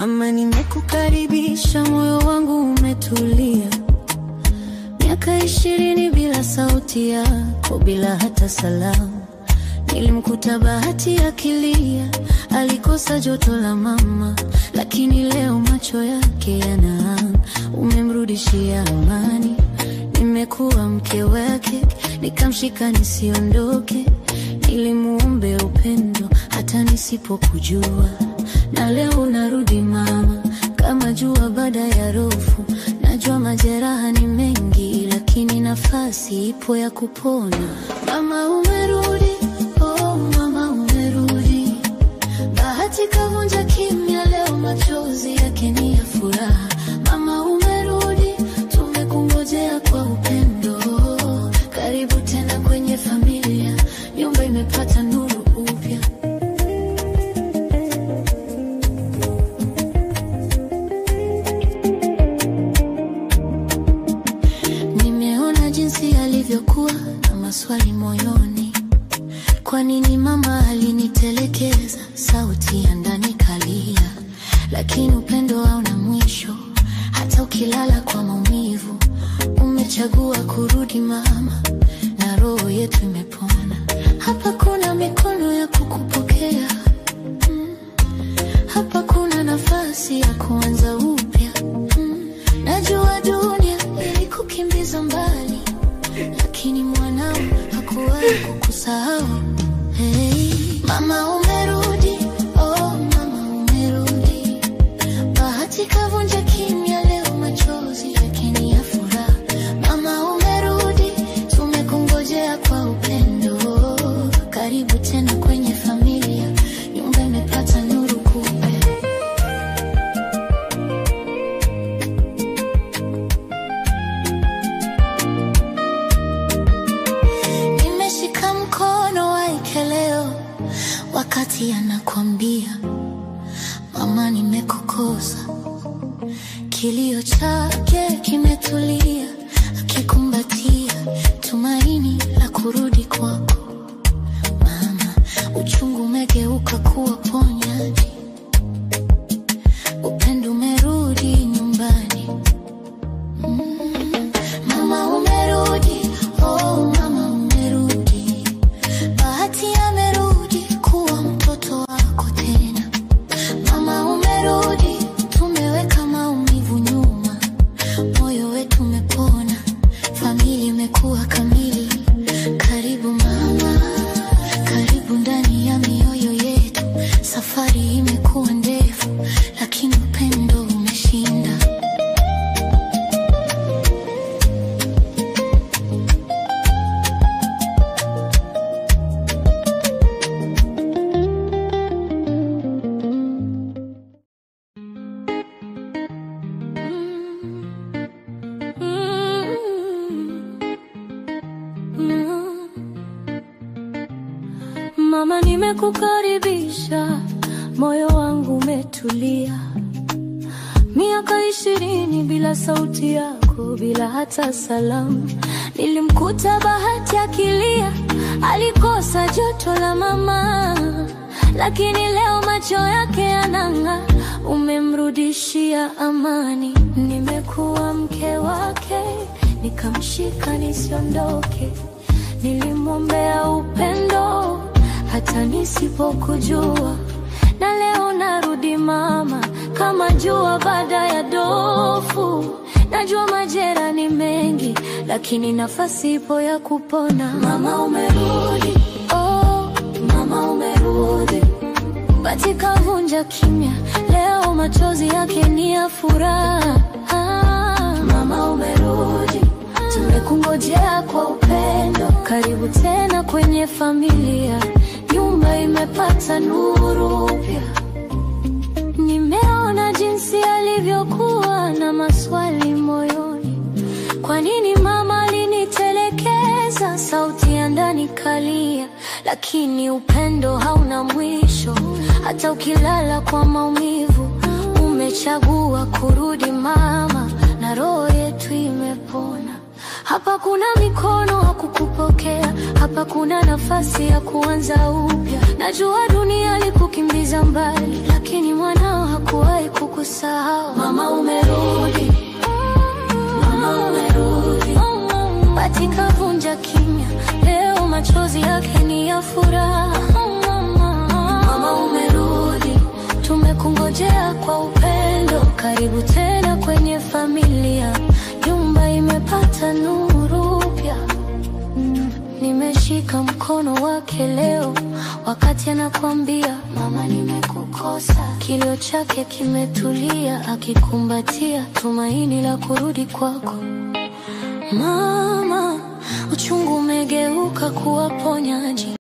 Mama, nimekukaribisha, moyo wangu umetulia. Miaka 20 bila sauti yako, bila hata salamu. Nilimkuta Bahati akilia, alikosa joto la mama. Lakini leo macho yake yanang'aa, umemrudishia amani. Nimekuwa mke wake, nikamshika nisiondoke. Nilimuombe upendo hata nisipokujua. Na leo narudi mama, kama jua baada ya rofu. Najua majeraha ni mengi, lakini nafasi ipo ya kupona. Mama umerudi, oh mama umerudi. Bahati kavunja kimya, leo machozi yake ni ya furaha. Mama umerudi, tumekungojea kwa upendo. Karibu tena kwenye familia, nyumba imepata nuru upya. Nimeona jinsi alivyokuwa na maswali moyoni. Kwa nini mama alinitelekeza? Sauti ya ndani kalia. Lakini upendo hauna mwisho, hata ukilala kwa maumivu. Umechagua kurudi mama, na roho yetu imepona. Hapa kuna mikono ya kukupokea. Hapa kuna nafasi ya kuanza upya. Najua dunia ilikukimbiza mbali, lakini mwanao hakuwahi kukusahau. Hey, mama umerudi, oh mama umerudi. Bahati kavunja kimya, leo machozi yake ni ya furaha. Mama umerudi, tumekungojea kwa upendo. Karibu tena kwenye familia, nyumba imepata nuru kubwa. Nimeshika mkono wake leo, wakati anakwambia mama nimekukosa. Kilio chake kimetulia, akikumbatia tumaini la kurudi kwako. Mama, uchungu umegeuka kuwa ponyaji. Upendo umerudi nyumbani. Mama umerudi, oh mama umerudi. Bahati amerudi kuwa mtoto wako tena. Mama umerudi, tumeweka maumivu nyuma. Moyo wetu umepona, familia imekuwa kamili. Karibu mama, karibu ndani ya mioyo yetu. Safari imekuwa ndefu, lakini upendo umeshinda. Mama nimekukaribisha, moyo wangu umetulia. Miaka 20 bila sauti yako, bila hata salamu. Nilimkuta Bahati akilia, alikosa joto la mama. Lakini leo macho yake yanang'aa, umemrudishia amani. Nimekuwa mke wake, nikamshika nisiondoke. Nilimwombea upendo hata nisipokujua. Na leo narudi mama, kama jua baada ya dofu. Najua majeraha ni mengi, lakini nafasi ipo ya kupona. Mama umerudi, oh mama umerudi. Bahati kavunja kimya, leo machozi yake ni ya furaha. Mama umerudi, tumekungojea kwa upendo. Karibu tena kwenye familia, nyumba imepata nuru upya. Nimeona jinsi alivyokuwa na maswali moyoni. Kwa nini mama alinitelekeza? Sauti ya ndani kalia. Lakini upendo hauna mwisho, hata ukilala kwa maumivu. Umechagua kurudi mama, na roho yetu imepona. Hapa kuna mikono wa kukupokea, hapa kuna nafasi ya kuanza upya. Najua dunia ilikukimbiza mbali, lakini mwanao hakuwahi kukusahau. Mama umerudi, mama umerudi. Patika vunja kimya, leo machozi yake ni ya furaha. Mama umerudi, tumekungojea kwa upendo. Karibu tena kwenye familia, nyumba imepata nuru mpya. Nimeshika mkono wake leo, wakati anakuambia mama nimekukosa. Kilio chake kimetulia, akikumbatia tumaini la kurudi kwako. Mama, uchungu umegeuka kuwa ponyaji.